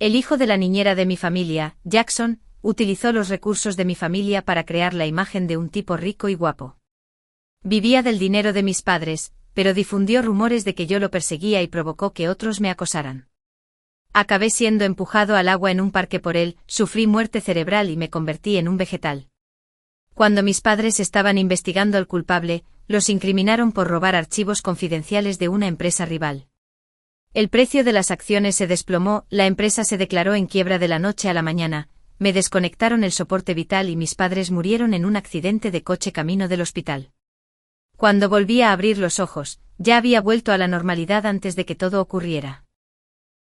El hijo de la niñera de mi familia, Jackson, utilizó los recursos de mi familia para crear la imagen de un tipo rico y guapo. Vivía del dinero de mis padres, pero difundió rumores de que yo lo perseguía y provocó que otros me acosaran. Acabé siendo empujado al agua en un parque por él, sufrí muerte cerebral y me convertí en un vegetal. Cuando mis padres estaban investigando al culpable, los incriminaron por robar archivos confidenciales de una empresa rival. El precio de las acciones se desplomó, la empresa se declaró en quiebra de la noche a la mañana, me desconectaron el soporte vital y mis padres murieron en un accidente de coche camino del hospital. Cuando volví a abrir los ojos, ya había vuelto a la normalidad antes de que todo ocurriera.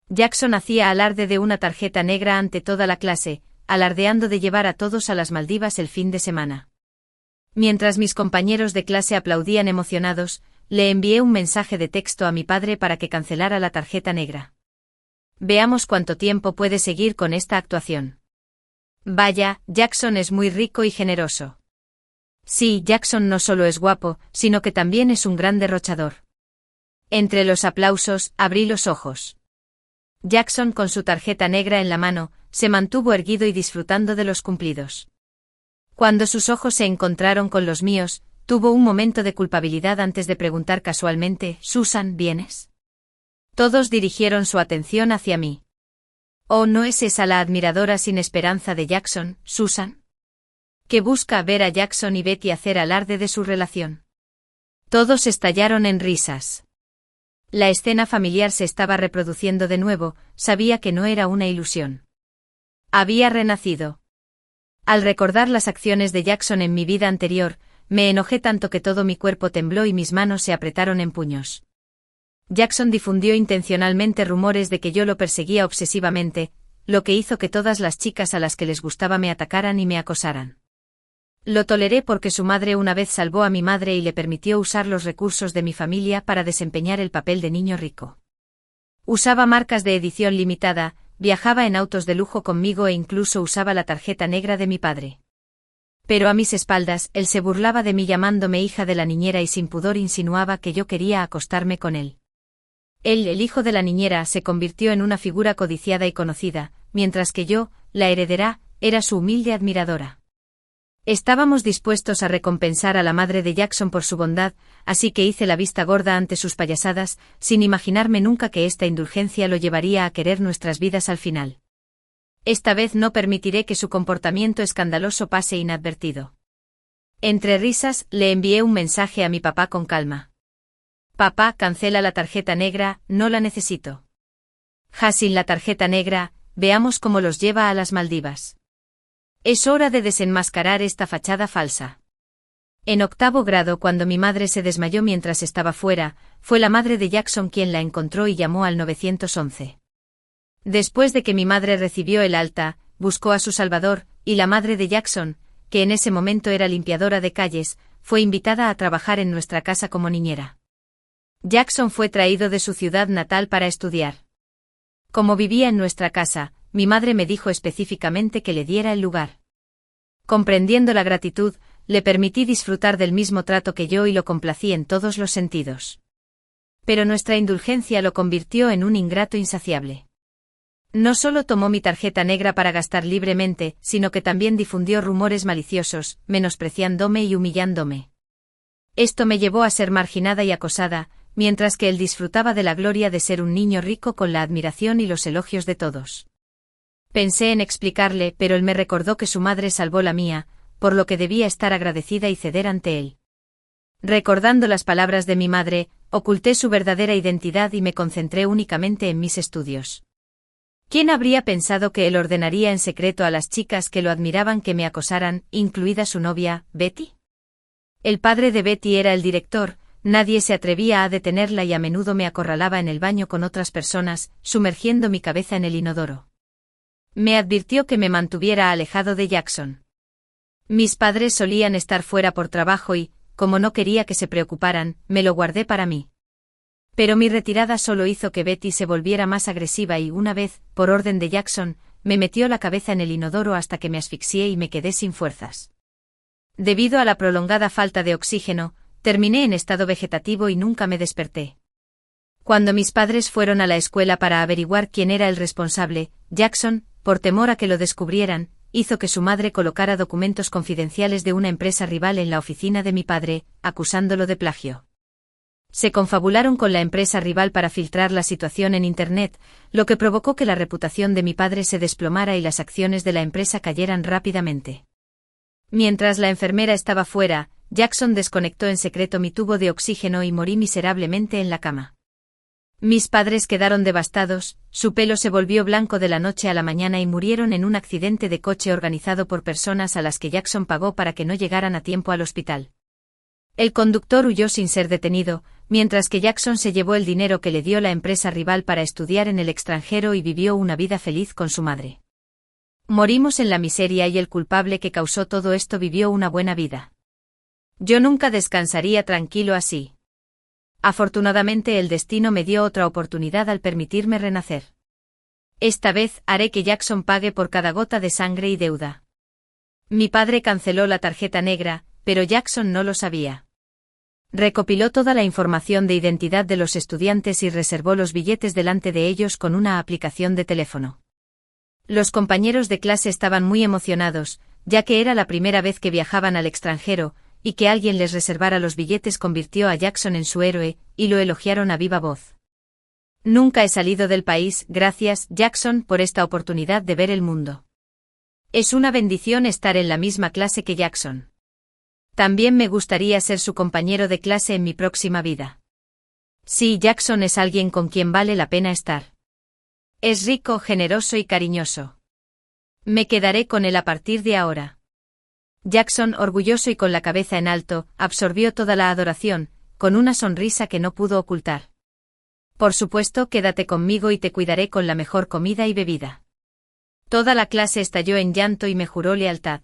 Jackson hacía alarde de una tarjeta negra ante toda la clase, alardeando de llevar a todos a las Maldivas el fin de semana. Mientras mis compañeros de clase aplaudían emocionados, le envié un mensaje de texto a mi padre para que cancelara la tarjeta negra. Veamos cuánto tiempo puede seguir con esta actuación. Vaya, Jackson es muy rico y generoso. Sí, Jackson no solo es guapo, sino que también es un gran derrochador. Entre los aplausos, abrí los ojos. Jackson, con su tarjeta negra en la mano, se mantuvo erguido y disfrutando de los cumplidos. Cuando sus ojos se encontraron con los míos, tuvo un momento de culpabilidad antes de preguntar casualmente: «Susan, ¿vienes?». Todos dirigieron su atención hacia mí. «¿Oh, no es esa la admiradora sin esperanza de Jackson, Susan?», que busca ver a Jackson y Betty hacer alarde de su relación. Todos estallaron en risas. La escena familiar se estaba reproduciendo de nuevo, sabía que no era una ilusión. Había renacido. Al recordar las acciones de Jackson en mi vida anterior, me enojé tanto que todo mi cuerpo tembló y mis manos se apretaron en puños. Jackson difundió intencionalmente rumores de que yo lo perseguía obsesivamente, lo que hizo que todas las chicas a las que les gustaba me atacaran y me acosaran. Lo toleré porque su madre una vez salvó a mi madre y le permitió usar los recursos de mi familia para desempeñar el papel de niño rico. Usaba marcas de edición limitada, viajaba en autos de lujo conmigo e incluso usaba la tarjeta negra de mi padre. Pero a mis espaldas, él se burlaba de mí llamándome hija de la niñera y sin pudor insinuaba que yo quería acostarme con él. Él, el hijo de la niñera, se convirtió en una figura codiciada y conocida, mientras que yo, la heredera, era su humilde admiradora. Estábamos dispuestos a recompensar a la madre de Jackson por su bondad, así que hice la vista gorda ante sus payasadas, sin imaginarme nunca que esta indulgencia lo llevaría a querer nuestras vidas al final. Esta vez no permitiré que su comportamiento escandaloso pase inadvertido. Entre risas, le envié un mensaje a mi papá con calma. «Papá, cancela la tarjeta negra, no la necesito». «Ja, sin la tarjeta negra, veamos cómo los lleva a las Maldivas». Es hora de desenmascarar esta fachada falsa. En 8º grado, cuando mi madre se desmayó mientras estaba fuera, fue la madre de Jackson quien la encontró y llamó al 911. Después de que mi madre recibió el alta, buscó a su salvador, y la madre de Jackson, que en ese momento era limpiadora de calles, fue invitada a trabajar en nuestra casa como niñera. Jackson fue traído de su ciudad natal para estudiar. Como vivía en nuestra casa, mi madre me dijo específicamente que le diera el lugar. Comprendiendo la gratitud, le permití disfrutar del mismo trato que yo y lo complací en todos los sentidos. Pero nuestra indulgencia lo convirtió en un ingrato insaciable. No solo tomó mi tarjeta negra para gastar libremente, sino que también difundió rumores maliciosos, menospreciándome y humillándome. Esto me llevó a ser marginada y acosada, mientras que él disfrutaba de la gloria de ser un niño rico con la admiración y los elogios de todos. Pensé en explicarle, pero él me recordó que su madre salvó la mía, por lo que debía estar agradecida y ceder ante él. Recordando las palabras de mi madre, oculté su verdadera identidad y me concentré únicamente en mis estudios. ¿Quién habría pensado que él ordenaría en secreto a las chicas que lo admiraban que me acosaran, incluida su novia, Betty? El padre de Betty era el director, nadie se atrevía a detenerla y a menudo me acorralaba en el baño con otras personas, sumergiendo mi cabeza en el inodoro. Me advirtió que me mantuviera alejado de Jackson. Mis padres solían estar fuera por trabajo y, como no quería que se preocuparan, me lo guardé para mí. Pero mi retirada solo hizo que Betty se volviera más agresiva y una vez, por orden de Jackson, me metió la cabeza en el inodoro hasta que me asfixié y me quedé sin fuerzas. Debido a la prolongada falta de oxígeno, terminé en estado vegetativo y nunca me desperté. Cuando mis padres fueron a la escuela para averiguar quién era el responsable, Jackson, por temor a que lo descubrieran, hizo que su madre colocara documentos confidenciales de una empresa rival en la oficina de mi padre, acusándolo de plagio. Se confabularon con la empresa rival para filtrar la situación en Internet, lo que provocó que la reputación de mi padre se desplomara y las acciones de la empresa cayeran rápidamente. Mientras la enfermera estaba fuera, Jackson desconectó en secreto mi tubo de oxígeno y morí miserablemente en la cama. Mis padres quedaron devastados, su pelo se volvió blanco de la noche a la mañana y murieron en un accidente de coche organizado por personas a las que Jackson pagó para que no llegaran a tiempo al hospital. El conductor huyó sin ser detenido, mientras que Jackson se llevó el dinero que le dio la empresa rival para estudiar en el extranjero y vivió una vida feliz con su madre. Morimos en la miseria y el culpable que causó todo esto vivió una buena vida. Yo nunca descansaría tranquilo así. Afortunadamente el destino me dio otra oportunidad al permitirme renacer. Esta vez haré que Jackson pague por cada gota de sangre y deuda. Mi padre canceló la tarjeta negra, pero Jackson no lo sabía. Recopiló toda la información de identidad de los estudiantes y reservó los billetes delante de ellos con una aplicación de teléfono. Los compañeros de clase estaban muy emocionados, ya que era la primera vez que viajaban al extranjero, y que alguien les reservara los billetes convirtió a Jackson en su héroe, y lo elogiaron a viva voz. Nunca he salido del país, gracias, Jackson, por esta oportunidad de ver el mundo. Es una bendición estar en la misma clase que Jackson. También me gustaría ser su compañero de clase en mi próxima vida. Sí, Jackson es alguien con quien vale la pena estar. Es rico, generoso y cariñoso. Me quedaré con él a partir de ahora. Jackson, orgulloso y con la cabeza en alto, absorbió toda la adoración, con una sonrisa que no pudo ocultar. Por supuesto, quédate conmigo y te cuidaré con la mejor comida y bebida. Toda la clase estalló en llanto y me juró lealtad.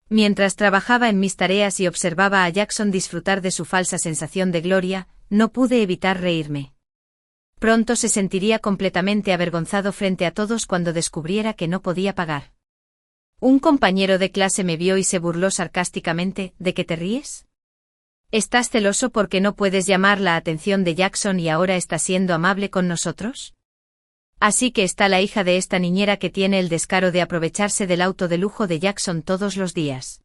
Mientras trabajaba en mis tareas y observaba a Jackson disfrutar de su falsa sensación de gloria, no pude evitar reírme. Pronto se sentiría completamente avergonzado frente a todos cuando descubriera que no podía pagar. Un compañero de clase me vio y se burló sarcásticamente. ¿De qué te ríes? ¿Estás celoso porque no puedes llamar la atención de Jackson y ahora está siendo amable con nosotros? Así que está la hija de esta niñera que tiene el descaro de aprovecharse del auto de lujo de Jackson todos los días.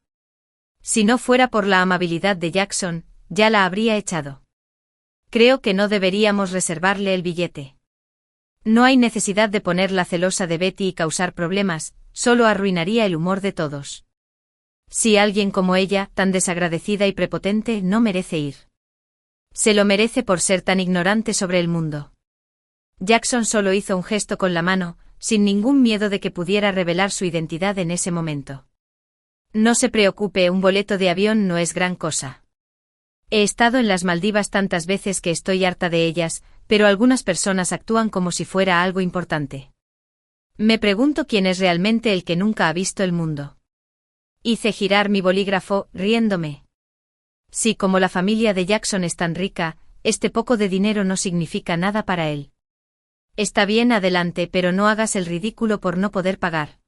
Si no fuera por la amabilidad de Jackson, ya la habría echado. Creo que no deberíamos reservarle el billete. No hay necesidad de ponerla celosa de Betty y causar problemas, solo arruinaría el humor de todos. Si alguien como ella, tan desagradecida y prepotente, no merece ir. Se lo merece por ser tan ignorante sobre el mundo. Jackson solo hizo un gesto con la mano, sin ningún miedo de que pudiera revelar su identidad en ese momento. No se preocupe, un boleto de avión no es gran cosa. He estado en las Maldivas tantas veces que estoy harta de ellas, pero algunas personas actúan como si fuera algo importante. Me pregunto quién es realmente el que nunca ha visto el mundo. Hice girar mi bolígrafo, riéndome. Si como la familia de Jackson es tan rica, este poco de dinero no significa nada para él. Está bien, adelante, pero no hagas el ridículo por no poder pagar.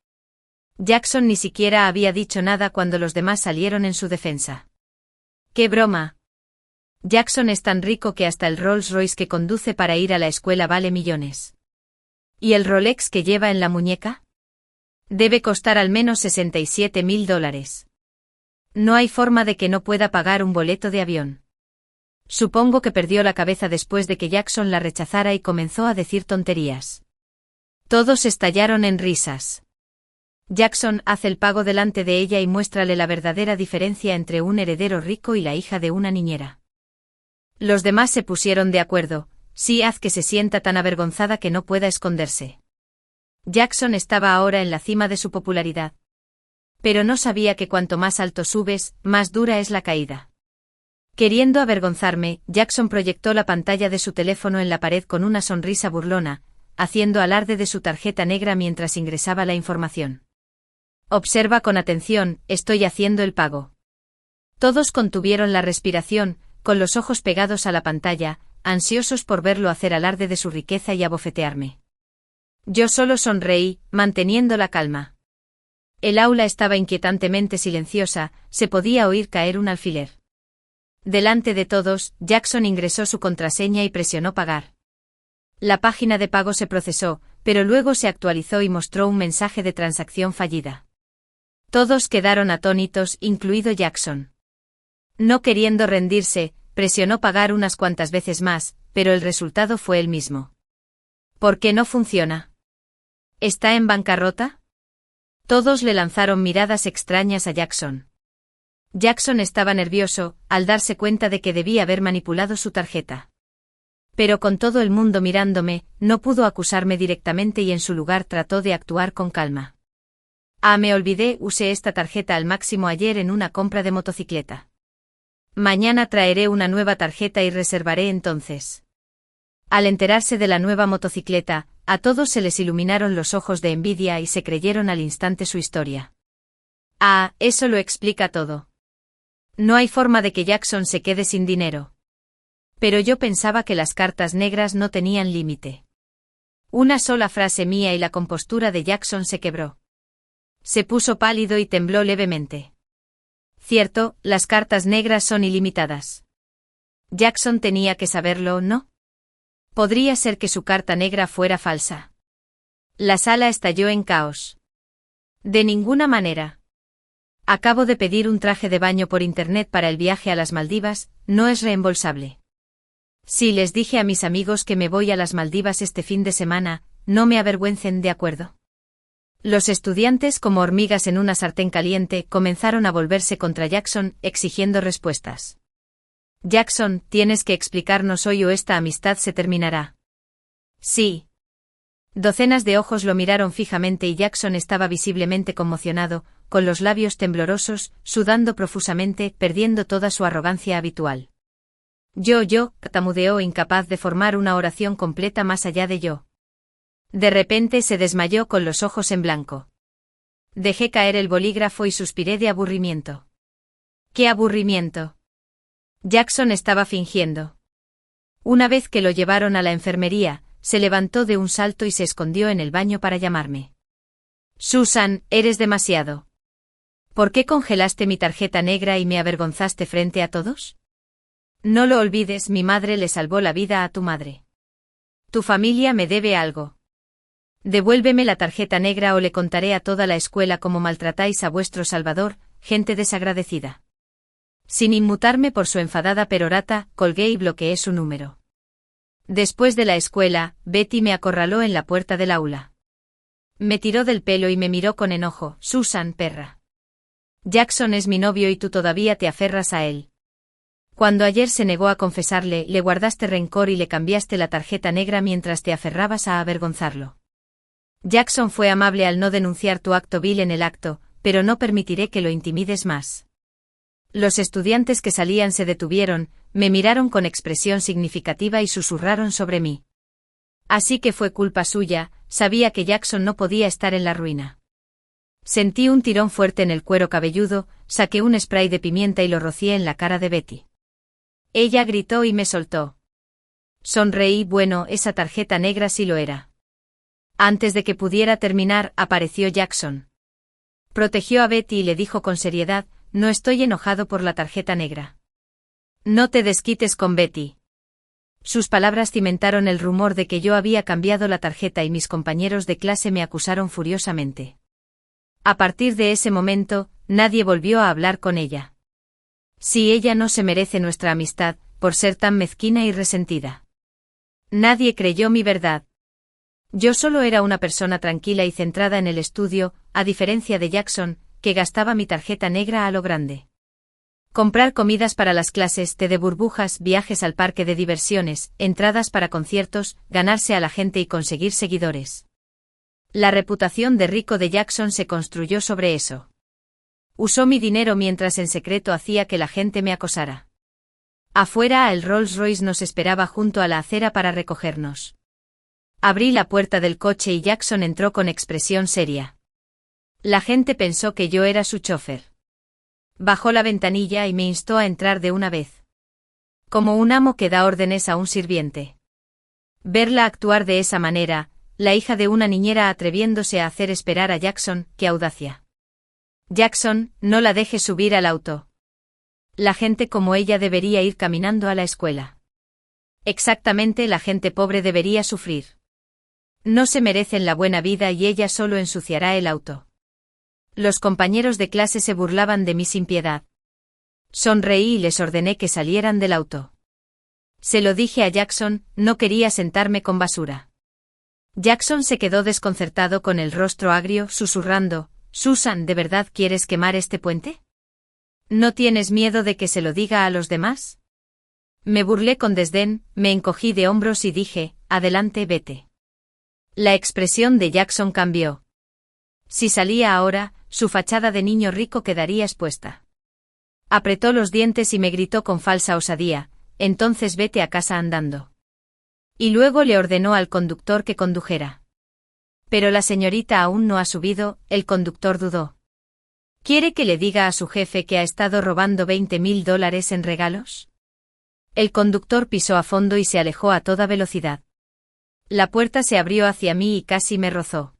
Jackson ni siquiera había dicho nada cuando los demás salieron en su defensa. ¡Qué broma! Jackson es tan rico que hasta el Rolls Royce que conduce para ir a la escuela vale millones. ¿Y el Rolex que lleva en la muñeca? Debe costar al menos $67.000. No hay forma de que no pueda pagar un boleto de avión. Supongo que perdió la cabeza después de que Jackson la rechazara y comenzó a decir tonterías. Todos estallaron en risas. Jackson hace el pago delante de ella y muéstrale la verdadera diferencia entre un heredero rico y la hija de una niñera. Los demás se pusieron de acuerdo. Sí, haz que se sienta tan avergonzada que no pueda esconderse. Jackson estaba ahora en la cima de su popularidad. Pero no sabía que cuanto más alto subes, más dura es la caída. Queriendo avergonzarme, Jackson proyectó la pantalla de su teléfono en la pared con una sonrisa burlona, haciendo alarde de su tarjeta negra mientras ingresaba la información. Observa con atención, estoy haciendo el pago. Todos contuvieron la respiración, con los ojos pegados a la pantalla, ansiosos por verlo hacer alarde de su riqueza y abofetearme. Yo solo sonreí, manteniendo la calma. El aula estaba inquietantemente silenciosa, se podía oír caer un alfiler. Delante de todos, Jackson ingresó su contraseña y presionó pagar. La página de pago se procesó, pero luego se actualizó y mostró un mensaje de transacción fallida. Todos quedaron atónitos, incluido Jackson. No queriendo rendirse, presionó pagar unas cuantas veces más, pero el resultado fue el mismo. ¿Por qué no funciona? ¿Está en bancarrota? Todos le lanzaron miradas extrañas a Jackson. Jackson estaba nervioso, al darse cuenta de que debía haber manipulado su tarjeta. Pero con todo el mundo mirándome, no pudo acusarme directamente y en su lugar trató de actuar con calma. Me olvidé, usé esta tarjeta al máximo ayer en una compra de motocicleta. Mañana traeré una nueva tarjeta y reservaré entonces. Al enterarse de la nueva motocicleta, a todos se les iluminaron los ojos de envidia y se creyeron al instante su historia. Eso lo explica todo. No hay forma de que Jackson se quede sin dinero. Pero yo pensaba que las cartas negras no tenían límite. Una sola frase mía y la compostura de Jackson se quebró. Se puso pálido y tembló levemente. Cierto, las cartas negras son ilimitadas. Jackson tenía que saberlo, ¿no? Podría ser que su carta negra fuera falsa. La sala estalló en caos. De ninguna manera. Acabo de pedir un traje de baño por internet para el viaje a las Maldivas, no es reembolsable. Sí, les dije a mis amigos que me voy a las Maldivas este fin de semana, no me avergüencen, ¿de acuerdo? Los estudiantes, como hormigas en una sartén caliente, comenzaron a volverse contra Jackson, exigiendo respuestas. Jackson, tienes que explicarnos hoy o esta amistad se terminará. Sí. Docenas de ojos lo miraron fijamente y Jackson estaba visiblemente conmocionado, con los labios temblorosos, sudando profusamente, perdiendo toda su arrogancia habitual. Tartamudeó, incapaz de formar una oración completa más allá de yo. De repente se desmayó con los ojos en blanco. Dejé caer el bolígrafo y suspiré de aburrimiento. ¿Qué aburrimiento? Jackson estaba fingiendo. Una vez que lo llevaron a la enfermería, se levantó de un salto y se escondió en el baño para llamarme. Susan, eres demasiado. ¿Por qué congelaste mi tarjeta negra y me avergonzaste frente a todos? No lo olvides, mi madre le salvó la vida a tu madre. Tu familia me debe algo. Devuélveme la tarjeta negra o le contaré a toda la escuela cómo maltratáis a vuestro Salvador, gente desagradecida. Sin inmutarme por su enfadada perorata, colgué y bloqueé su número. Después de la escuela, Betty me acorraló en la puerta del aula. Me tiró del pelo y me miró con enojo. Susan, perra. Jackson es mi novio y tú todavía te aferras a él. Cuando ayer se negó a confesarle, le guardaste rencor y le cambiaste la tarjeta negra mientras te aferrabas a avergonzarlo. Jackson fue amable al no denunciar tu acto vil en el acto, pero no permitiré que lo intimides más. Los estudiantes que salían se detuvieron, me miraron con expresión significativa y susurraron sobre mí. Así que fue culpa suya, sabía que Jackson no podía estar en la ruina. Sentí un tirón fuerte en el cuero cabelludo, saqué un spray de pimienta y lo rocié en la cara de Betty. Ella gritó y me soltó. Sonreí, bueno, esa tarjeta negra sí lo era. Antes de que pudiera terminar, apareció Jackson. Protegió a Betty y le dijo con seriedad, no estoy enojado por la tarjeta negra. No te desquites con Betty. Sus palabras cimentaron el rumor de que yo había cambiado la tarjeta y mis compañeros de clase me acusaron furiosamente. A partir de ese momento, nadie volvió a hablar con ella. Si ella no se merece nuestra amistad, por ser tan mezquina y resentida. Nadie creyó mi verdad. Yo solo era una persona tranquila y centrada en el estudio, a diferencia de Jackson, que gastaba mi tarjeta negra a lo grande. Comprar comidas para las clases, té de burbujas, viajes al parque de diversiones, entradas para conciertos, ganarse a la gente y conseguir seguidores. La reputación de rico de Jackson se construyó sobre eso. Usó mi dinero mientras en secreto hacía que la gente me acosara. Afuera, el Rolls Royce nos esperaba junto a la acera para recogernos. Abrí la puerta del coche y Jackson entró con expresión seria. La gente pensó que yo era su chofer. Bajó la ventanilla y me instó a entrar de una vez. Como un amo que da órdenes a un sirviente. Verla actuar de esa manera, la hija de una niñera atreviéndose a hacer esperar a Jackson, qué audacia. Jackson, no la dejes subir al auto. La gente como ella debería ir caminando a la escuela. Exactamente, la gente pobre debería sufrir. No se merecen la buena vida y ella solo ensuciará el auto. Los compañeros de clase se burlaban de mí sin piedad. Sonreí y les ordené que salieran del auto. Se lo dije a Jackson, no quería sentarme con basura. Jackson se quedó desconcertado con el rostro agrio, susurrando, «Susan, ¿de verdad quieres quemar este puente? ¿No tienes miedo de que se lo diga a los demás?» Me burlé con desdén, me encogí de hombros y dije, «Adelante, vete». La expresión de Jackson cambió. Si salía ahora, su fachada de niño rico quedaría expuesta. Apretó los dientes y me gritó con falsa osadía, «Entonces vete a casa andando». Y luego le ordenó al conductor que condujera. Pero la señorita aún no ha subido, el conductor dudó. ¿Quiere que le diga a su jefe que ha estado robando $20,000 en regalos? El conductor pisó a fondo y se alejó a toda velocidad. La puerta se abrió hacia mí y casi me rozó.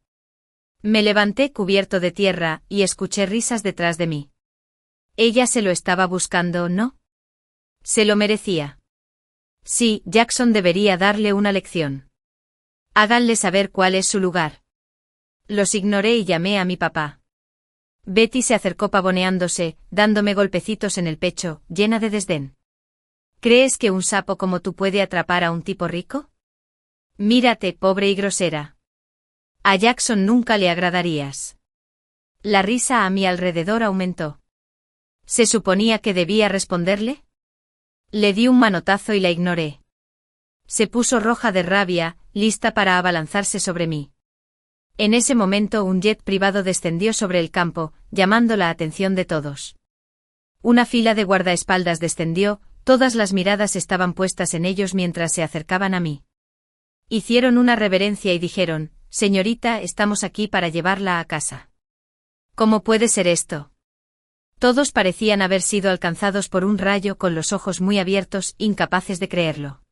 Me levanté cubierto de tierra y escuché risas detrás de mí. Ella se lo estaba buscando, ¿no? Se lo merecía. Sí, Jackson debería darle una lección. Háganle saber cuál es su lugar. Los ignoré y llamé a mi papá. Betty se acercó pavoneándose, dándome golpecitos en el pecho, llena de desdén. ¿Crees que un sapo como tú puede atrapar a un tipo rico? Mírate, pobre y grosera. A Jackson nunca le agradarías. La risa a mi alrededor aumentó. ¿Se suponía que debía responderle? Le di un manotazo y la ignoré. Se puso roja de rabia, lista para abalanzarse sobre mí. En ese momento un jet privado descendió sobre el campo, llamando la atención de todos. Una fila de guardaespaldas descendió, todas las miradas estaban puestas en ellos mientras se acercaban a mí. Hicieron una reverencia y dijeron, «Señorita, estamos aquí para llevarla a casa». ¿Cómo puede ser esto? Todos parecían haber sido alcanzados por un rayo con los ojos muy abiertos, incapaces de creerlo.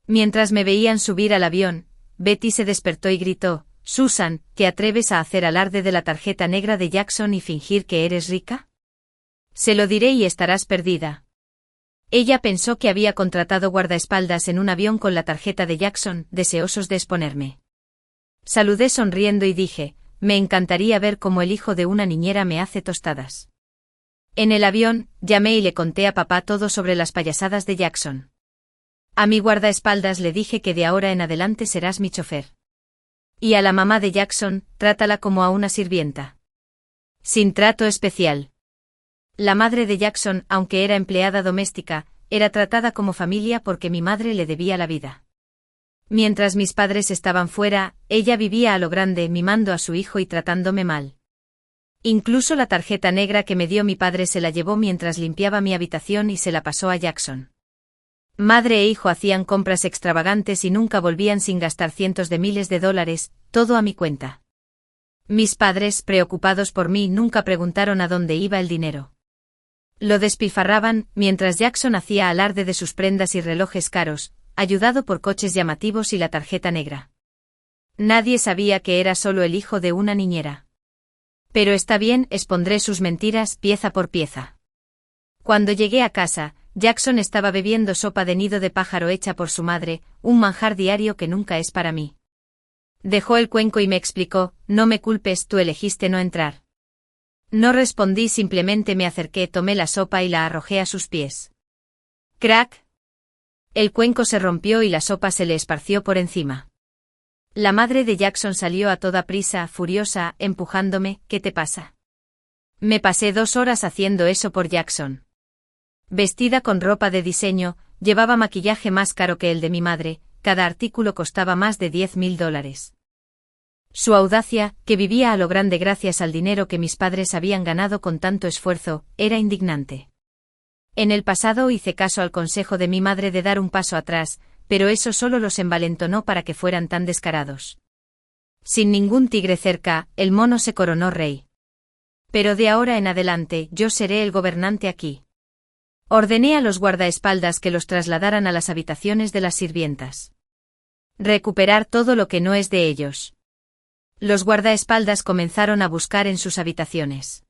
Mientras me veían subir al avión, Betty se despertó y gritó, «Susan, ¿te atreves a hacer alarde de la tarjeta negra de Jackson y fingir que eres rica? Se lo diré y estarás perdida». Ella pensó que había contratado guardaespaldas en un avión con la tarjeta de Jackson, deseosos de exponerme. Saludé sonriendo y dije, «Me encantaría ver cómo el hijo de una niñera me hace tostadas». En el avión, llamé y le conté a papá todo sobre las payasadas de Jackson. A mi guardaespaldas le dije que de ahora en adelante serás mi chofer. Y a la mamá de Jackson, trátala como a una sirvienta. Sin trato especial. La madre de Jackson, aunque era empleada doméstica, era tratada como familia porque mi madre le debía la vida. Mientras mis padres estaban fuera, ella vivía a lo grande mimando a su hijo y tratándome mal. Incluso la tarjeta negra que me dio mi padre se la llevó mientras limpiaba mi habitación y se la pasó a Jackson. Madre e hijo hacían compras extravagantes y nunca volvían sin gastar cientos de miles de dólares, todo a mi cuenta. Mis padres, preocupados por mí, nunca preguntaron a dónde iba el dinero. Lo despilfarraban, mientras Jackson hacía alarde de sus prendas y relojes caros, ayudado por coches llamativos y la tarjeta negra. Nadie sabía que era solo el hijo de una niñera. Pero está bien, expondré sus mentiras pieza por pieza. Cuando llegué a casa, Jackson estaba bebiendo sopa de nido de pájaro hecha por su madre, un manjar diario que nunca es para mí. Dejó el cuenco y me explicó, «No me culpes, tú elegiste no entrar». No respondí, simplemente me acerqué, tomé la sopa y la arrojé a sus pies. ¡Crack! El cuenco se rompió y la sopa se le esparció por encima. La madre de Jackson salió a toda prisa, furiosa, empujándome, «¿Qué te pasa?» Me pasé 2 horas haciendo eso por Jackson. Vestida con ropa de diseño, llevaba maquillaje más caro que el de mi madre, cada artículo costaba más de $10,000. Su audacia, que vivía a lo grande gracias al dinero que mis padres habían ganado con tanto esfuerzo, era indignante. En el pasado hice caso al consejo de mi madre de dar un paso atrás, pero eso solo los envalentonó para que fueran tan descarados. Sin ningún tigre cerca, el mono se coronó rey. Pero de ahora en adelante yo seré el gobernante aquí. Ordené a los guardaespaldas que los trasladaran a las habitaciones de las sirvientas. Recuperar todo lo que no es de ellos. Los guardaespaldas comenzaron a buscar en sus habitaciones.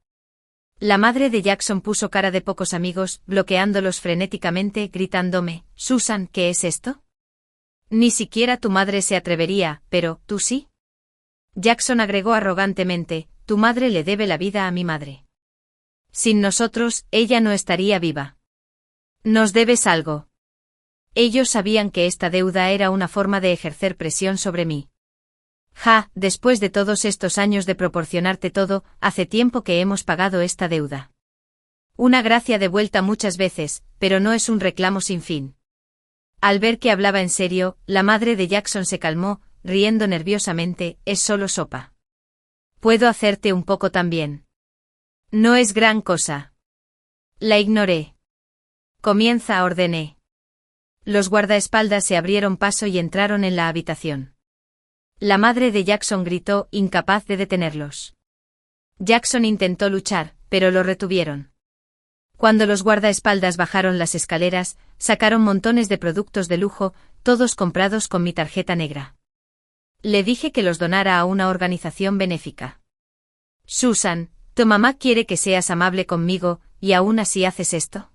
La madre de Jackson puso cara de pocos amigos, bloqueándolos frenéticamente, gritándome, «Susan, ¿qué es esto? Ni siquiera tu madre se atrevería, pero, ¿tú sí?». Jackson agregó arrogantemente, «Tu madre le debe la vida a mi madre. Sin nosotros, ella no estaría viva. Nos debes algo». Ellos sabían que esta deuda era una forma de ejercer presión sobre mí. Después de todos estos años de proporcionarte todo, hace tiempo que hemos pagado esta deuda. Una gracia devuelta muchas veces, pero no es un reclamo sin fin. Al ver que hablaba en serio, la madre de Jackson se calmó, riendo nerviosamente, «Es solo sopa. Puedo hacerte un poco también. No es gran cosa». La ignoré. «Comienza», ordené. Los guardaespaldas se abrieron paso y entraron en la habitación. La madre de Jackson gritó, incapaz de detenerlos. Jackson intentó luchar, pero lo retuvieron. Cuando los guardaespaldas bajaron las escaleras, sacaron montones de productos de lujo, todos comprados con mi tarjeta negra. Le dije que los donara a una organización benéfica. «Susan, tu mamá quiere que seas amable conmigo, y aún así haces esto».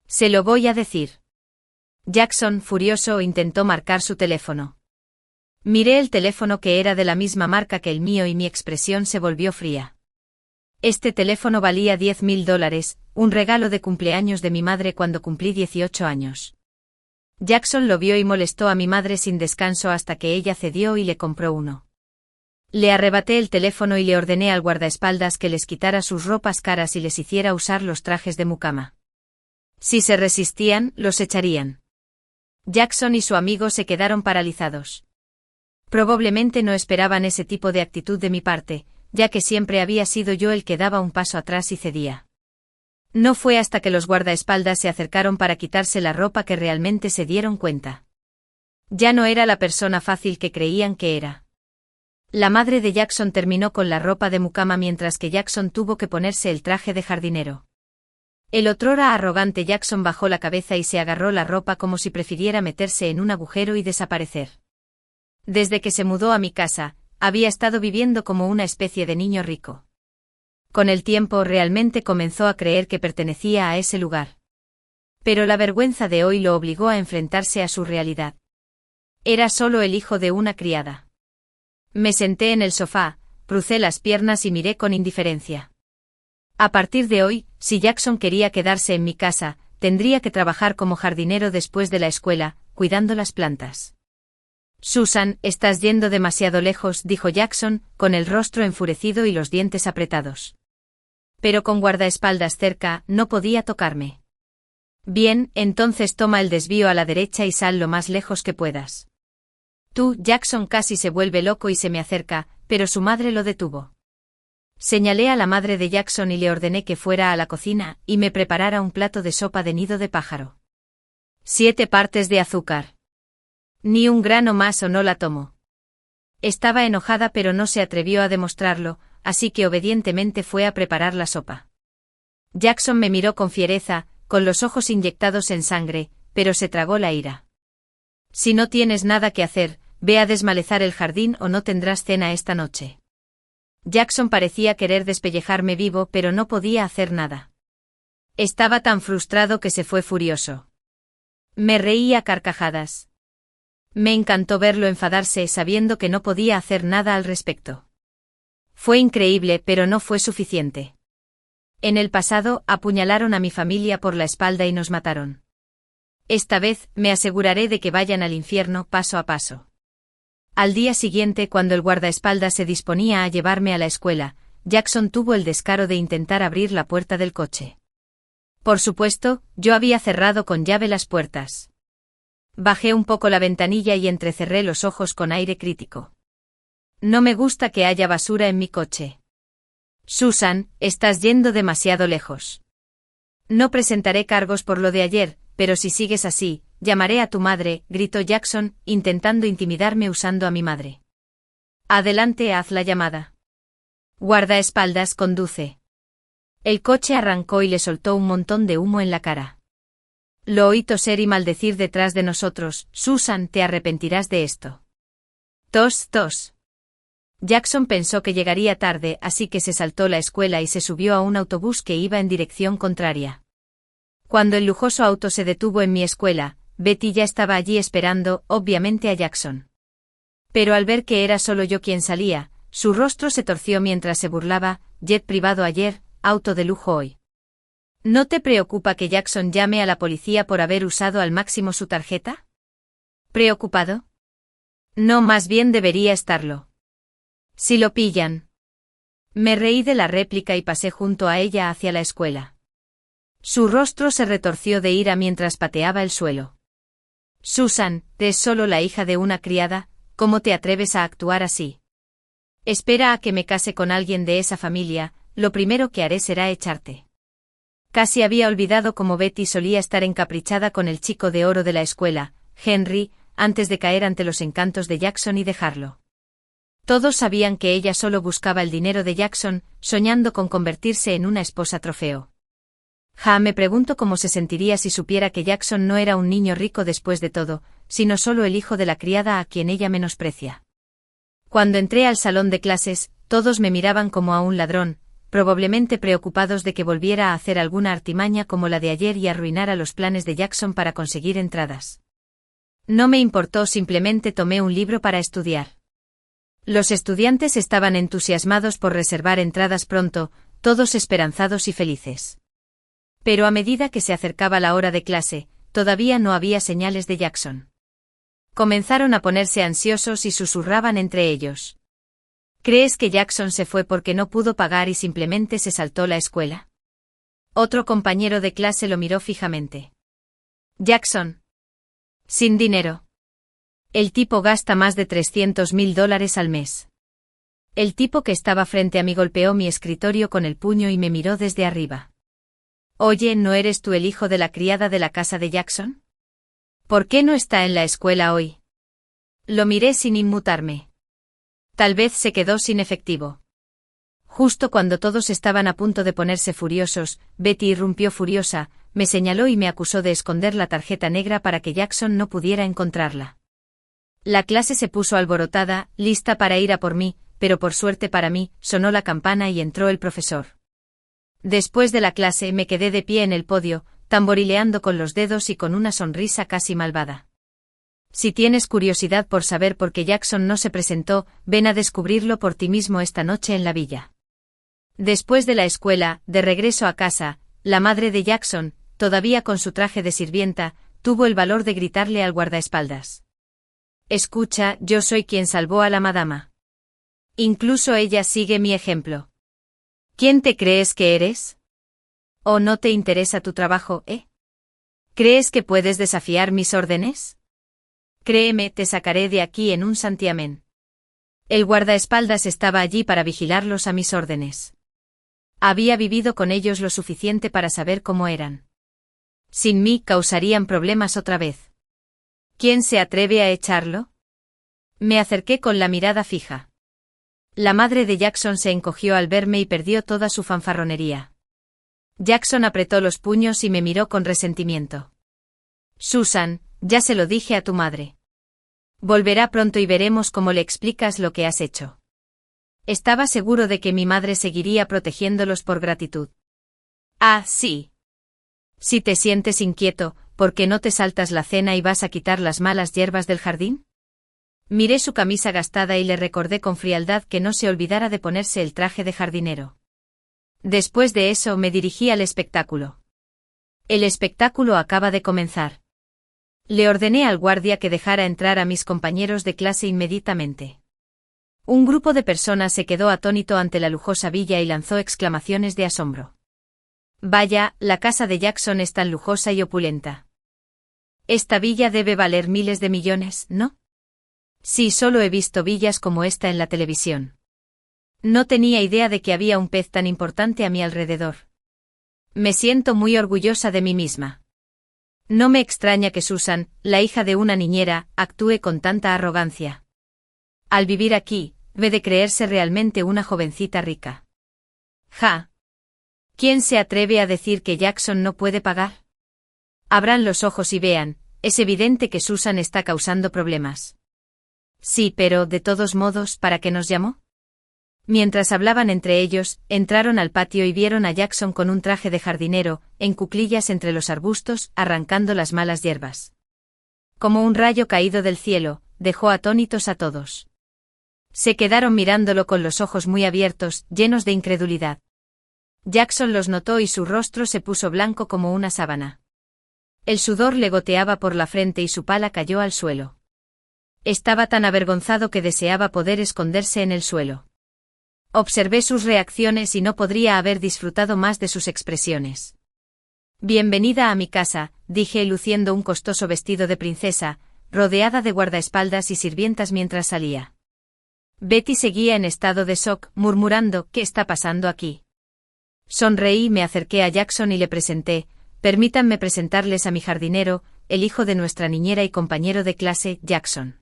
«Se lo voy a decir». Jackson, furioso, intentó marcar su teléfono. Miré el teléfono, que era de la misma marca que el mío, y mi expresión se volvió fría. Este teléfono valía $10.000, un regalo de cumpleaños de mi madre cuando cumplí 18 años. Jackson lo vio y molestó a mi madre sin descanso hasta que ella cedió y le compró uno. Le arrebaté el teléfono y le ordené al guardaespaldas que les quitara sus ropas caras y les hiciera usar los trajes de mucama. Si se resistían, los echarían. Jackson y su amigo se quedaron paralizados. Probablemente no esperaban ese tipo de actitud de mi parte, ya que siempre había sido yo el que daba un paso atrás y cedía. No fue hasta que los guardaespaldas se acercaron para quitarse la ropa que realmente se dieron cuenta. Ya no era la persona fácil que creían que era. La madre de Jackson terminó con la ropa de mucama mientras que Jackson tuvo que ponerse el traje de jardinero. El otrora arrogante Jackson bajó la cabeza y se agarró la ropa como si prefiriera meterse en un agujero y desaparecer. Desde que se mudó a mi casa, había estado viviendo como una especie de niño rico. Con el tiempo realmente comenzó a creer que pertenecía a ese lugar. Pero la vergüenza de hoy lo obligó a enfrentarse a su realidad. Era solo el hijo de una criada. Me senté en el sofá, crucé las piernas y miré con indiferencia. A partir de hoy, si Jackson quería quedarse en mi casa, tendría que trabajar como jardinero después de la escuela, cuidando las plantas. «Susan, estás yendo demasiado lejos», dijo Jackson, con el rostro enfurecido y los dientes apretados. Pero con guardaespaldas cerca, no podía tocarme. «Bien, entonces toma el desvío a la derecha y sal lo más lejos que puedas». «Tú», Jackson casi se vuelve loco y se me acerca, pero su madre lo detuvo. Señalé a la madre de Jackson y le ordené que fuera a la cocina y me preparara un plato de sopa de nido de pájaro. 7 partes de azúcar. Ni un grano más o no la tomo. Estaba enojada pero no se atrevió a demostrarlo, así que obedientemente fue a preparar la sopa. Jackson me miró con fiereza, con los ojos inyectados en sangre, pero se tragó la ira. «Si no tienes nada que hacer, ve a desmalezar el jardín o no tendrás cena esta noche». Jackson parecía querer despellejarme vivo pero no podía hacer nada. Estaba tan frustrado que se fue furioso. Me reí a carcajadas. Me encantó verlo enfadarse sabiendo que no podía hacer nada al respecto. Fue increíble pero no fue suficiente. En el pasado, apuñalaron a mi familia por la espalda y nos mataron. Esta vez, me aseguraré de que vayan al infierno paso a paso. Al día siguiente, cuando el guardaespaldas se disponía a llevarme a la escuela, Jackson tuvo el descaro de intentar abrir la puerta del coche. Por supuesto, yo había cerrado con llave las puertas. Bajé un poco la ventanilla y entrecerré los ojos con aire crítico. «No me gusta que haya basura en mi coche». «Susan, estás yendo demasiado lejos. No presentaré cargos por lo de ayer, pero si sigues así, llamaré a tu madre», gritó Jackson, intentando intimidarme usando a mi madre. «Adelante, haz la llamada». «Guardaespaldas, conduce». El coche arrancó y le soltó un montón de humo en la cara. Lo oí toser y maldecir detrás de nosotros: «Susan, te arrepentirás de esto». Tos, tos. Jackson pensó que llegaría tarde, así que se saltó la escuela y se subió a un autobús que iba en dirección contraria. Cuando el lujoso auto se detuvo en mi escuela, Betty ya estaba allí esperando, obviamente a Jackson. Pero al ver que era solo yo quien salía, su rostro se torció mientras se burlaba: jet privado ayer, auto de lujo hoy. ¿No te preocupa que Jackson llame a la policía por haber usado al máximo su tarjeta? ¿Preocupado? No, más bien debería estarlo. Si lo pillan. Me reí de la réplica y pasé junto a ella hacia la escuela. Su rostro se retorció de ira mientras pateaba el suelo. Susan, ¿es solo la hija de una criada? ¿Cómo te atreves a actuar así? Espera a que me case con alguien de esa familia, lo primero que haré será echarte. Casi había olvidado cómo Betty solía estar encaprichada con el chico de oro de la escuela, Henry, antes de caer ante los encantos de Jackson y dejarlo. Todos sabían que ella solo buscaba el dinero de Jackson, soñando con convertirse en una esposa trofeo. Me pregunto cómo se sentiría si supiera que Jackson no era un niño rico después de todo, sino solo el hijo de la criada a quien ella menosprecia. Cuando entré al salón de clases, todos me miraban como a un ladrón, probablemente preocupados de que volviera a hacer alguna artimaña como la de ayer y arruinara los planes de Jackson para conseguir entradas. No me importó, simplemente tomé un libro para estudiar. Los estudiantes estaban entusiasmados por reservar entradas pronto, todos esperanzados y felices. Pero a medida que se acercaba la hora de clase, todavía no había señales de Jackson. Comenzaron a ponerse ansiosos y susurraban entre ellos. ¿Crees que Jackson se fue porque no pudo pagar y simplemente se saltó la escuela? Otro compañero de clase lo miró fijamente. Jackson. Sin dinero. El tipo gasta más de $300.000 al mes. El tipo que estaba frente a mí golpeó mi escritorio con el puño y me miró desde arriba. Oye, ¿no eres tú el hijo de la criada de la casa de Jackson? ¿Por qué no está en la escuela hoy? Lo miré sin inmutarme. Tal vez se quedó sin efectivo. Justo cuando todos estaban a punto de ponerse furiosos, Betty irrumpió furiosa, me señaló y me acusó de esconder la tarjeta negra para que Jackson no pudiera encontrarla. La clase se puso alborotada, lista para ir a por mí, pero por suerte para mí, sonó la campana y entró el profesor. Después de la clase me quedé de pie en el podio, tamborileando con los dedos y con una sonrisa casi malvada. Si tienes curiosidad por saber por qué Jackson no se presentó, ven a descubrirlo por ti mismo esta noche en la villa. Después de la escuela, de regreso a casa, la madre de Jackson, todavía con su traje de sirvienta, tuvo el valor de gritarle al guardaespaldas. Escucha, yo soy quien salvó a la madama. Incluso ella sigue mi ejemplo. ¿Quién te crees que eres? ¿O no te interesa tu trabajo, ¿Crees que puedes desafiar mis órdenes? Créeme, te sacaré de aquí en un santiamén. El guardaespaldas estaba allí para vigilarlos a mis órdenes. Había vivido con ellos lo suficiente para saber cómo eran. Sin mí causarían problemas otra vez. ¿Quién se atreve a echarlo? Me acerqué con la mirada fija. La madre de Jackson se encogió al verme y perdió toda su fanfarronería. Jackson apretó los puños y me miró con resentimiento. Susan, ya se lo dije a tu madre. Volverá pronto y veremos cómo le explicas lo que has hecho. Estaba seguro de que mi madre seguiría protegiéndolos por gratitud. Ah, sí. Si te sientes inquieto, ¿por qué no te saltas la cena y vas a quitar las malas hierbas del jardín? Miré su camisa gastada y le recordé con frialdad que no se olvidara de ponerse el traje de jardinero. Después de eso me dirigí al espectáculo. El espectáculo acaba de comenzar. Le ordené al guardia que dejara entrar a mis compañeros de clase inmediatamente. Un grupo de personas se quedó atónito ante la lujosa villa y lanzó exclamaciones de asombro. Vaya, la casa de Jackson es tan lujosa y opulenta. Esta villa debe valer miles de millones, ¿no? Sí, solo he visto villas como esta en la televisión. No tenía idea de que había un pez tan importante a mi alrededor. Me siento muy orgullosa de mí misma. No me extraña que Susan, la hija de una niñera, actúe con tanta arrogancia. Al vivir aquí, debe de creerse realmente una jovencita rica. Ja. ¿Quién se atreve a decir que Jackson no puede pagar? Abran los ojos y vean, es evidente que Susan está causando problemas. Sí, pero, de todos modos, ¿para qué nos llamó? Mientras hablaban entre ellos, entraron al patio y vieron a Jackson con un traje de jardinero, en cuclillas entre los arbustos, arrancando las malas hierbas. Como un rayo caído del cielo, dejó atónitos a todos. Se quedaron mirándolo con los ojos muy abiertos, llenos de incredulidad. Jackson los notó y su rostro se puso blanco como una sábana. El sudor le goteaba por la frente y su pala cayó al suelo. Estaba tan avergonzado que deseaba poder esconderse en el suelo. Observé sus reacciones y no podría haber disfrutado más de sus expresiones. Bienvenida a mi casa, dije luciendo un costoso vestido de princesa, rodeada de guardaespaldas y sirvientas mientras salía. Betty seguía en estado de shock, murmurando, ¿qué está pasando aquí? Sonreí y me acerqué a Jackson y le presenté, permítanme presentarles a mi jardinero, el hijo de nuestra niñera y compañero de clase, Jackson.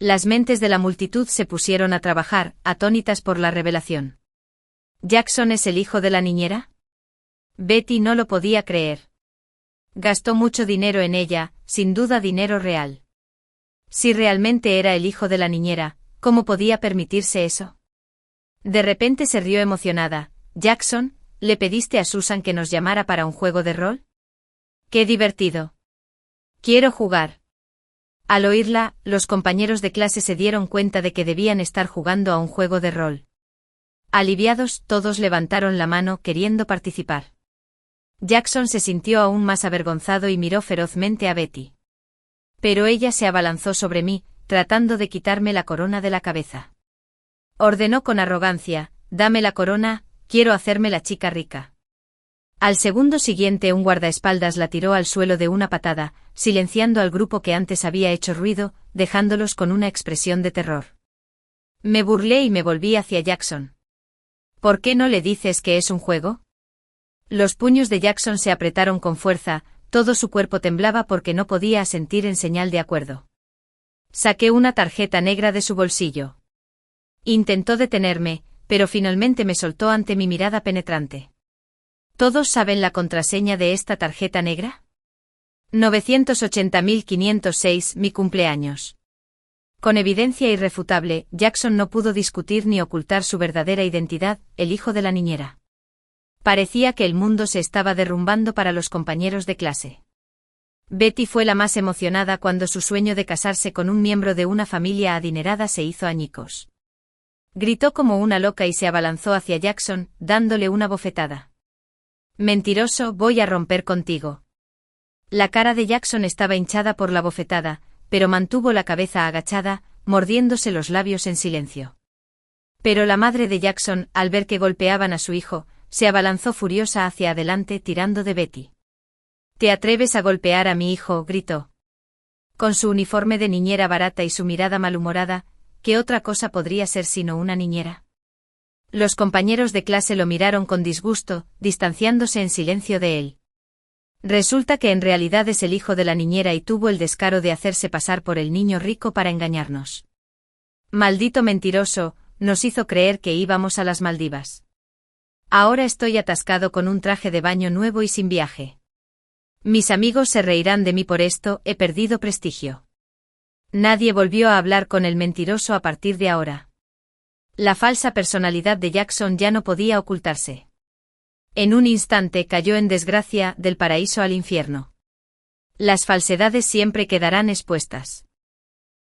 Las mentes de la multitud se pusieron a trabajar, atónitas por la revelación. ¿Jackson es el hijo de la niñera? Betty no lo podía creer. Gastó mucho dinero en ella, sin duda dinero real. Si realmente era el hijo de la niñera, ¿cómo podía permitirse eso? De repente se rió emocionada. Jackson, ¿le pediste a Susan que nos llamara para un juego de rol? ¡Qué divertido! Quiero jugar. Al oírla, los compañeros de clase se dieron cuenta de que debían estar jugando a un juego de rol. Aliviados, todos levantaron la mano queriendo participar. Jackson se sintió aún más avergonzado y miró ferozmente a Betty. Pero ella se abalanzó sobre mí, tratando de quitarme la corona de la cabeza. Ordenó con arrogancia, dame la corona, quiero hacerme la chica rica. Al segundo siguiente un guardaespaldas la tiró al suelo de una patada, silenciando al grupo que antes había hecho ruido, dejándolos con una expresión de terror. Me burlé y me volví hacia Jackson. ¿Por qué no le dices que es un juego? Los puños de Jackson se apretaron con fuerza, todo su cuerpo temblaba porque no podía asentir en señal de acuerdo. Saqué una tarjeta negra de su bolsillo. Intentó detenerme, pero finalmente me soltó ante mi mirada penetrante. ¿Todos saben la contraseña de esta tarjeta negra? 980.506, mi cumpleaños. Con evidencia irrefutable, Jackson no pudo discutir ni ocultar su verdadera identidad, el hijo de la niñera. Parecía que el mundo se estaba derrumbando para los compañeros de clase. Betty fue la más emocionada cuando su sueño de casarse con un miembro de una familia adinerada se hizo añicos. Gritó como una loca y se abalanzó hacia Jackson, dándole una bofetada. Mentiroso, voy a romper contigo. La cara de Jackson estaba hinchada por la bofetada, pero mantuvo la cabeza agachada, mordiéndose los labios en silencio. Pero la madre de Jackson, al ver que golpeaban a su hijo, se abalanzó furiosa hacia adelante tirando de Betty. ¿Te atreves a golpear a mi hijo?, gritó. Con su uniforme de niñera barata y su mirada malhumorada, ¿qué otra cosa podría ser sino una niñera? Los compañeros de clase lo miraron con disgusto, distanciándose en silencio de él. Resulta que en realidad es el hijo de la niñera y tuvo el descaro de hacerse pasar por el niño rico para engañarnos. Maldito mentiroso, nos hizo creer que íbamos a las Maldivas. Ahora estoy atascado con un traje de baño nuevo y sin viaje. Mis amigos se reirán de mí por esto, he perdido prestigio. Nadie volvió a hablar con el mentiroso a partir de ahora. La falsa personalidad de Jackson ya no podía ocultarse. En un instante cayó en desgracia, del paraíso al infierno. Las falsedades siempre quedarán expuestas.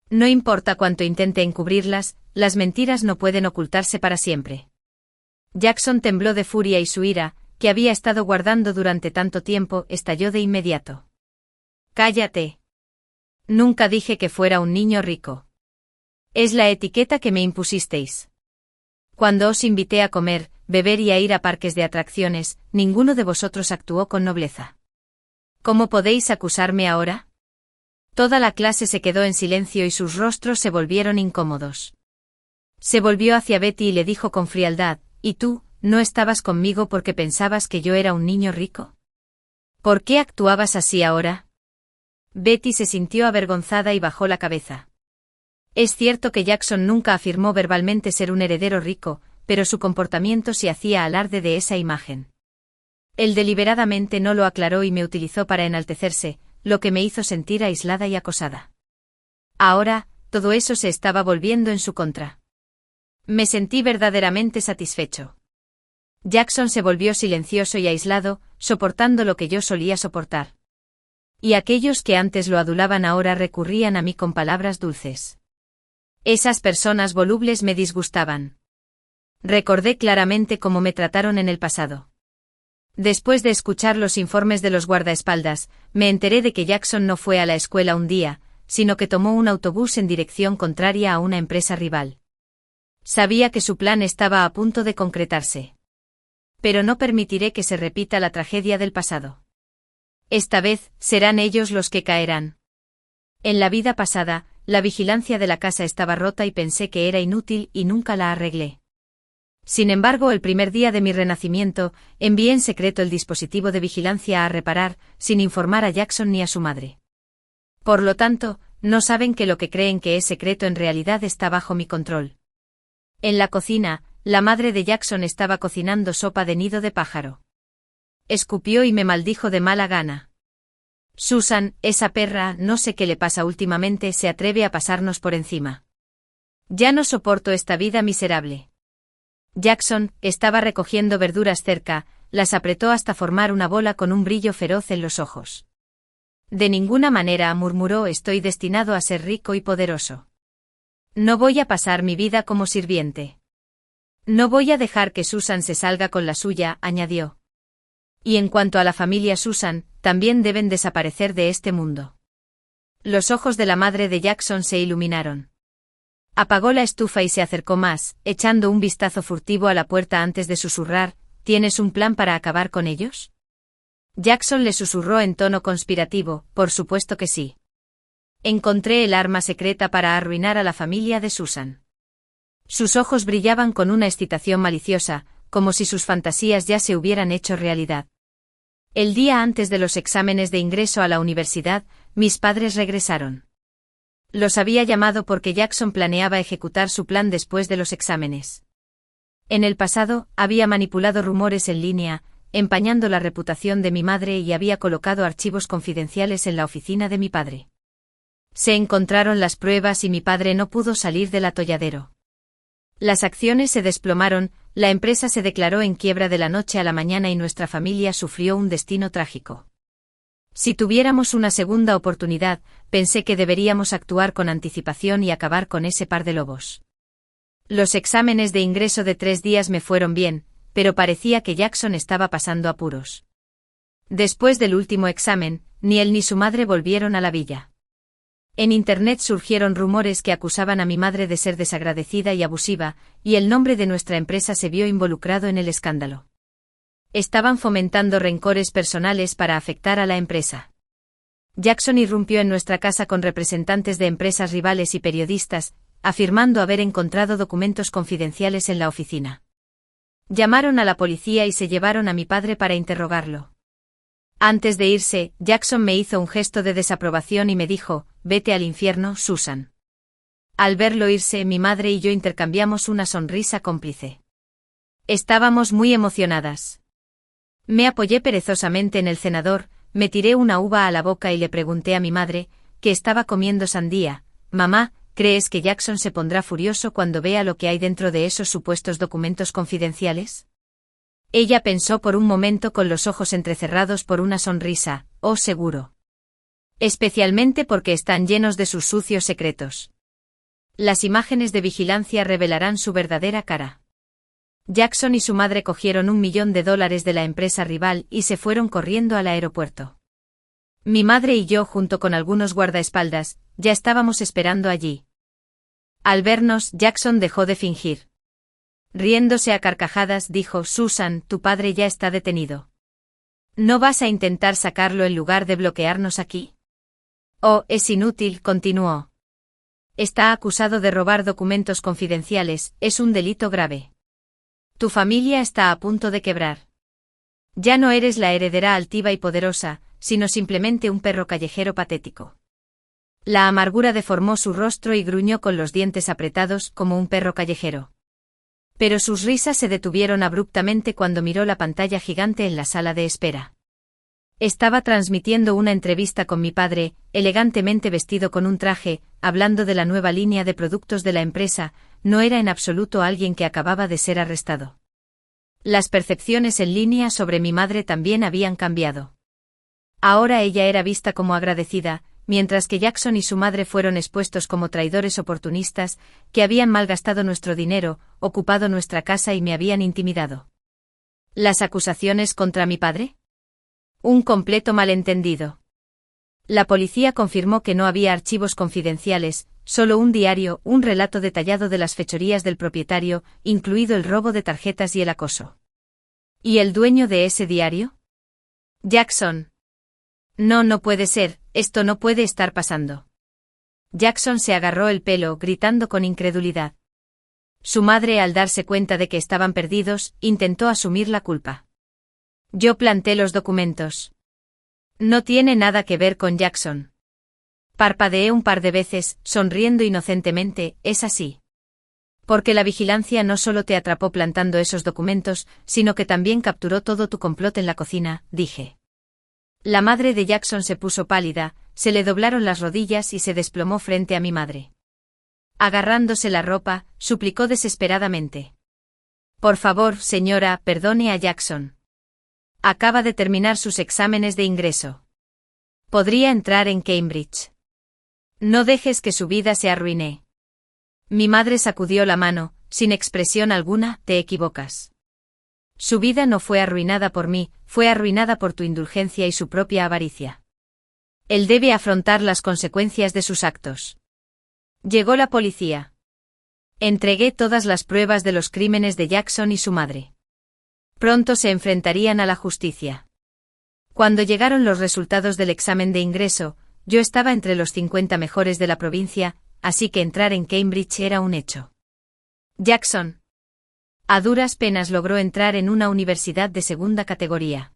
No importa cuánto intente encubrirlas, las mentiras no pueden ocultarse para siempre. Jackson tembló de furia y su ira, que había estado guardando durante tanto tiempo, estalló de inmediato. ¡Cállate! Nunca dije que fuera un niño rico. Es la etiqueta que me impusisteis. Cuando os invité a comer, beber y a ir a parques de atracciones, ninguno de vosotros actuó con nobleza. ¿Cómo podéis acusarme ahora? Toda la clase se quedó en silencio y sus rostros se volvieron incómodos. Se volvió hacia Betty y le dijo con frialdad, ¿y tú, no estabas conmigo porque pensabas que yo era un niño rico? ¿Por qué actuabas así ahora? Betty se sintió avergonzada y bajó la cabeza. Es cierto que Jackson nunca afirmó verbalmente ser un heredero rico, pero su comportamiento sí hacía alarde de esa imagen. Él deliberadamente no lo aclaró y me utilizó para enaltecerse, lo que me hizo sentir aislada y acosada. Ahora, todo eso se estaba volviendo en su contra. Me sentí verdaderamente satisfecho. Jackson se volvió silencioso y aislado, soportando lo que yo solía soportar. Y aquellos que antes lo adulaban ahora recurrían a mí con palabras dulces. Esas personas volubles me disgustaban. Recordé claramente cómo me trataron en el pasado. Después de escuchar los informes de los guardaespaldas, me enteré de que Jackson no fue a la escuela un día, sino que tomó un autobús en dirección contraria a una empresa rival. Sabía que su plan estaba a punto de concretarse. Pero no permitiré que se repita la tragedia del pasado. Esta vez, serán ellos los que caerán. En la vida pasada, la vigilancia de la casa estaba rota y pensé que era inútil y nunca la arreglé. Sin embargo, el primer día de mi renacimiento, envié en secreto el dispositivo de vigilancia a reparar, sin informar a Jackson ni a su madre. Por lo tanto, no saben que lo que creen que es secreto en realidad está bajo mi control. En la cocina, la madre de Jackson estaba cocinando sopa de nido de pájaro. Escupió y me maldijo de mala gana. Susan, esa perra, no sé qué le pasa últimamente, se atreve a pasarnos por encima. Ya no soporto esta vida miserable. Jackson estaba recogiendo verduras cerca, las apretó hasta formar una bola con un brillo feroz en los ojos. De ninguna manera, murmuró, estoy destinado a ser rico y poderoso. No voy a pasar mi vida como sirviente. No voy a dejar que Susan se salga con la suya, añadió. Y en cuanto a la familia Susan, también deben desaparecer de este mundo. Los ojos de la madre de Jackson se iluminaron. Apagó la estufa y se acercó más, echando un vistazo furtivo a la puerta antes de susurrar, ¿tienes un plan para acabar con ellos? Jackson le susurró en tono conspirativo, por supuesto que sí. Encontré el arma secreta para arruinar a la familia de Susan. Sus ojos brillaban con una excitación maliciosa, como si sus fantasías ya se hubieran hecho realidad. El día antes de los exámenes de ingreso a la universidad, mis padres regresaron. Los había llamado porque Jackson planeaba ejecutar su plan después de los exámenes. En el pasado, había manipulado rumores en línea, empañando la reputación de mi madre y había colocado archivos confidenciales en la oficina de mi padre. Se encontraron las pruebas y mi padre no pudo salir del atolladero. Las acciones se desplomaron, la empresa se declaró en quiebra de la noche a la mañana y nuestra familia sufrió un destino trágico. Si tuviéramos una segunda oportunidad, pensé que deberíamos actuar con anticipación y acabar con ese par de lobos. Los exámenes de ingreso de 3 días me fueron bien, pero parecía que Jackson estaba pasando apuros. Después del último examen, ni él ni su madre volvieron a la villa. En Internet surgieron rumores que acusaban a mi madre de ser desagradecida y abusiva, y el nombre de nuestra empresa se vio involucrado en el escándalo. Estaban fomentando rencores personales para afectar a la empresa. Jackson irrumpió en nuestra casa con representantes de empresas rivales y periodistas, afirmando haber encontrado documentos confidenciales en la oficina. Llamaron a la policía y se llevaron a mi padre para interrogarlo. Antes de irse, Jackson me hizo un gesto de desaprobación y me dijo, «Vete al infierno, Susan». Al verlo irse, mi madre y yo intercambiamos una sonrisa cómplice. Estábamos muy emocionadas. Me apoyé perezosamente en el cenador, me tiré una uva a la boca y le pregunté a mi madre, que estaba comiendo sandía, «Mamá, ¿crees que Jackson se pondrá furioso cuando vea lo que hay dentro de esos supuestos documentos confidenciales?» Ella pensó por un momento con los ojos entrecerrados por una sonrisa, «Oh, seguro. Especialmente porque están llenos de sus sucios secretos. Las imágenes de vigilancia revelarán su verdadera cara». Jackson y su madre cogieron $1 millón de la empresa rival y se fueron corriendo al aeropuerto. Mi madre y yo, junto con algunos guardaespaldas, ya estábamos esperando allí. Al vernos, Jackson dejó de fingir. Riéndose a carcajadas, dijo, «Susan, tu padre ya está detenido. ¿No vas a intentar sacarlo en lugar de bloquearnos aquí?» «Oh, es inútil», continuó. «Está acusado de robar documentos confidenciales, es un delito grave. Tu familia está a punto de quebrar. Ya no eres la heredera altiva y poderosa, sino simplemente un perro callejero patético». La amargura deformó su rostro y gruñó con los dientes apretados como un perro callejero. Pero sus risas se detuvieron abruptamente cuando miró la pantalla gigante en la sala de espera. Estaba transmitiendo una entrevista con mi padre, elegantemente vestido con un traje, hablando de la nueva línea de productos de la empresa, no era en absoluto alguien que acababa de ser arrestado. Las percepciones en línea sobre mi madre también habían cambiado. Ahora ella era vista como agradecida, mientras que Jackson y su madre fueron expuestos como traidores oportunistas, que habían malgastado nuestro dinero, ocupado nuestra casa y me habían intimidado. ¿Las acusaciones contra mi padre? Un completo malentendido. La policía confirmó que no había archivos confidenciales, solo un diario, un relato detallado de las fechorías del propietario, incluido el robo de tarjetas y el acoso. ¿Y el dueño de ese diario? Jackson. No, no puede ser, esto no puede estar pasando. Jackson se agarró el pelo, gritando con incredulidad. Su madre, al darse cuenta de que estaban perdidos, intentó asumir la culpa. Yo planté los documentos. No tiene nada que ver con Jackson. Parpadeé un par de veces, sonriendo inocentemente, es así. Porque la vigilancia no solo te atrapó plantando esos documentos, sino que también capturó todo tu complot en la cocina, dije. La madre de Jackson se puso pálida, se le doblaron las rodillas y se desplomó frente a mi madre. Agarrándose la ropa, suplicó desesperadamente. Por favor, señora, perdone a Jackson. Acaba de terminar sus exámenes de ingreso. Podría entrar en Cambridge. No dejes que su vida se arruine. Mi madre sacudió la mano, sin expresión alguna, te equivocas. Su vida no fue arruinada por mí, fue arruinada por tu indulgencia y su propia avaricia. Él debe afrontar las consecuencias de sus actos. Llegó la policía. Entregué todas las pruebas de los crímenes de Jackson y su madre. Pronto se enfrentarían a la justicia. Cuando llegaron los resultados del examen de ingreso, yo estaba entre los 50 mejores de la provincia, así que entrar en Cambridge era un hecho. Jackson. A duras penas logró entrar en una universidad de segunda categoría.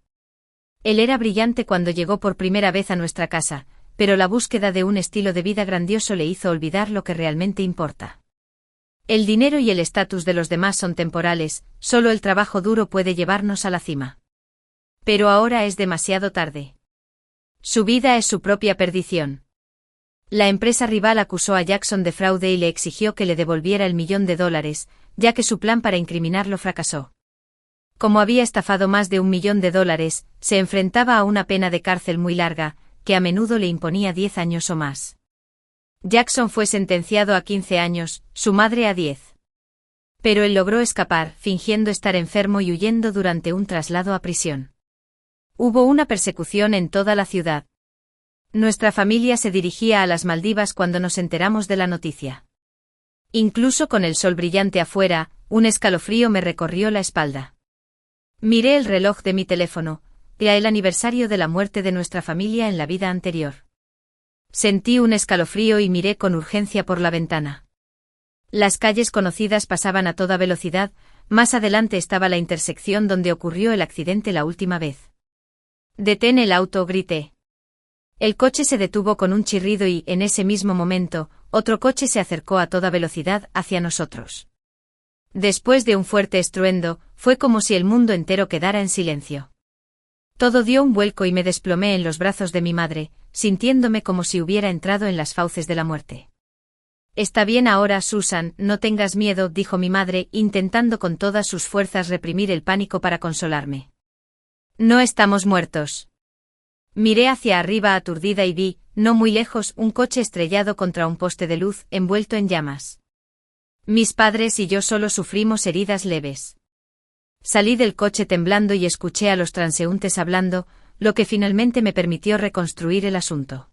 Él era brillante cuando llegó por primera vez a nuestra casa, pero la búsqueda de un estilo de vida grandioso le hizo olvidar lo que realmente importa. El dinero y el estatus de los demás son temporales, solo el trabajo duro puede llevarnos a la cima. Pero ahora es demasiado tarde. Su vida es su propia perdición. La empresa rival acusó a Jackson de fraude y le exigió que le devolviera el $1.000.000, ya que su plan para incriminarlo fracasó. Como había estafado más de $1 millón, se enfrentaba a una pena de cárcel muy larga, que a menudo le imponía 10 años o más. Jackson fue sentenciado a 15 años, su madre a 10. Pero él logró escapar, fingiendo estar enfermo y huyendo durante un traslado a prisión. Hubo una persecución en toda la ciudad. Nuestra familia se dirigía a las Maldivas cuando nos enteramos de la noticia. Incluso con el sol brillante afuera, un escalofrío me recorrió la espalda. Miré el reloj de mi teléfono, era el aniversario de la muerte de nuestra familia en la vida anterior. Sentí un escalofrío y miré con urgencia por la ventana. Las calles conocidas pasaban a toda velocidad, más adelante estaba la intersección donde ocurrió el accidente la última vez. «Detén el auto», grité. El coche se detuvo con un chirrido y, en ese mismo momento, otro coche se acercó a toda velocidad hacia nosotros. Después de un fuerte estruendo, fue como si el mundo entero quedara en silencio. Todo dio un vuelco y me desplomé en los brazos de mi madre, sintiéndome como si hubiera entrado en las fauces de la muerte. «Está bien ahora, Susan, no tengas miedo», dijo mi madre, intentando con todas sus fuerzas reprimir el pánico para consolarme. «No estamos muertos». Miré hacia arriba aturdida y vi, no muy lejos, un coche estrellado contra un poste de luz, envuelto en llamas. Mis padres y yo solo sufrimos heridas leves. Salí del coche temblando y escuché a los transeúntes hablando, lo que finalmente me permitió reconstruir el asunto.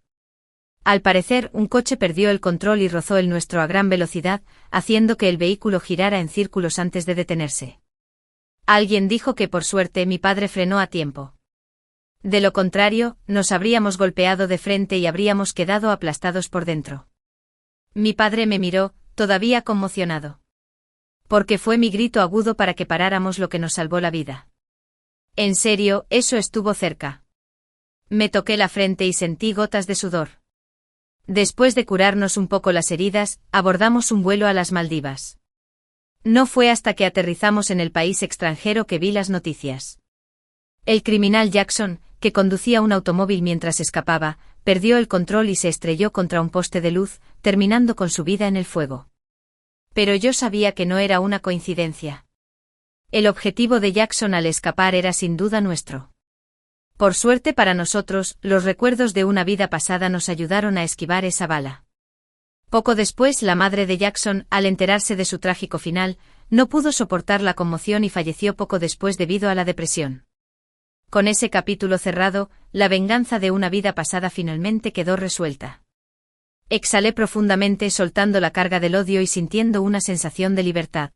Al parecer, un coche perdió el control y rozó el nuestro a gran velocidad, haciendo que el vehículo girara en círculos antes de detenerse. Alguien dijo que por suerte mi padre frenó a tiempo. De lo contrario, nos habríamos golpeado de frente y habríamos quedado aplastados por dentro. Mi padre me miró, todavía conmocionado. Porque fue mi grito agudo para que paráramos lo que nos salvó la vida. En serio, eso estuvo cerca. Me toqué la frente y sentí gotas de sudor. Después de curarnos un poco las heridas, abordamos un vuelo a las Maldivas. No fue hasta que aterrizamos en el país extranjero que vi las noticias. El criminal Jackson, que conducía un automóvil mientras escapaba, perdió el control y se estrelló contra un poste de luz, terminando con su vida en el fuego. Pero yo sabía que no era una coincidencia. El objetivo de Jackson al escapar era sin duda nuestro. Por suerte para nosotros, los recuerdos de una vida pasada nos ayudaron a esquivar esa bala. Poco después, la madre de Jackson, al enterarse de su trágico final, no pudo soportar la conmoción y falleció poco después debido a la depresión. Con ese capítulo cerrado, la venganza de una vida pasada finalmente quedó resuelta. Exhalé profundamente soltando la carga del odio y sintiendo una sensación de libertad.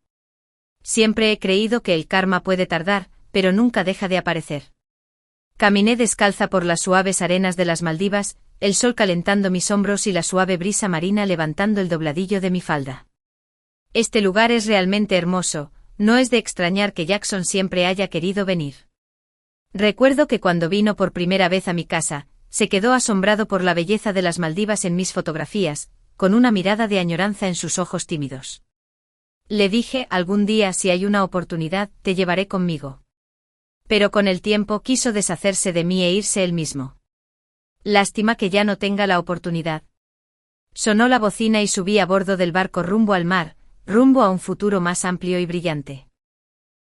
Siempre he creído que el karma puede tardar, pero nunca deja de aparecer. Caminé descalza por las suaves arenas de las Maldivas, el sol calentando mis hombros y la suave brisa marina levantando el dobladillo de mi falda. Este lugar es realmente hermoso, no es de extrañar que Jackson siempre haya querido venir. Recuerdo que cuando vino por primera vez a mi casa, se quedó asombrado por la belleza de las Maldivas en mis fotografías, con una mirada de añoranza en sus ojos tímidos. Le dije, algún día si hay una oportunidad, te llevaré conmigo. Pero con el tiempo quiso deshacerse de mí e irse él mismo. Lástima que ya no tenga la oportunidad. Sonó la bocina y subí a bordo del barco rumbo al mar, rumbo a un futuro más amplio y brillante.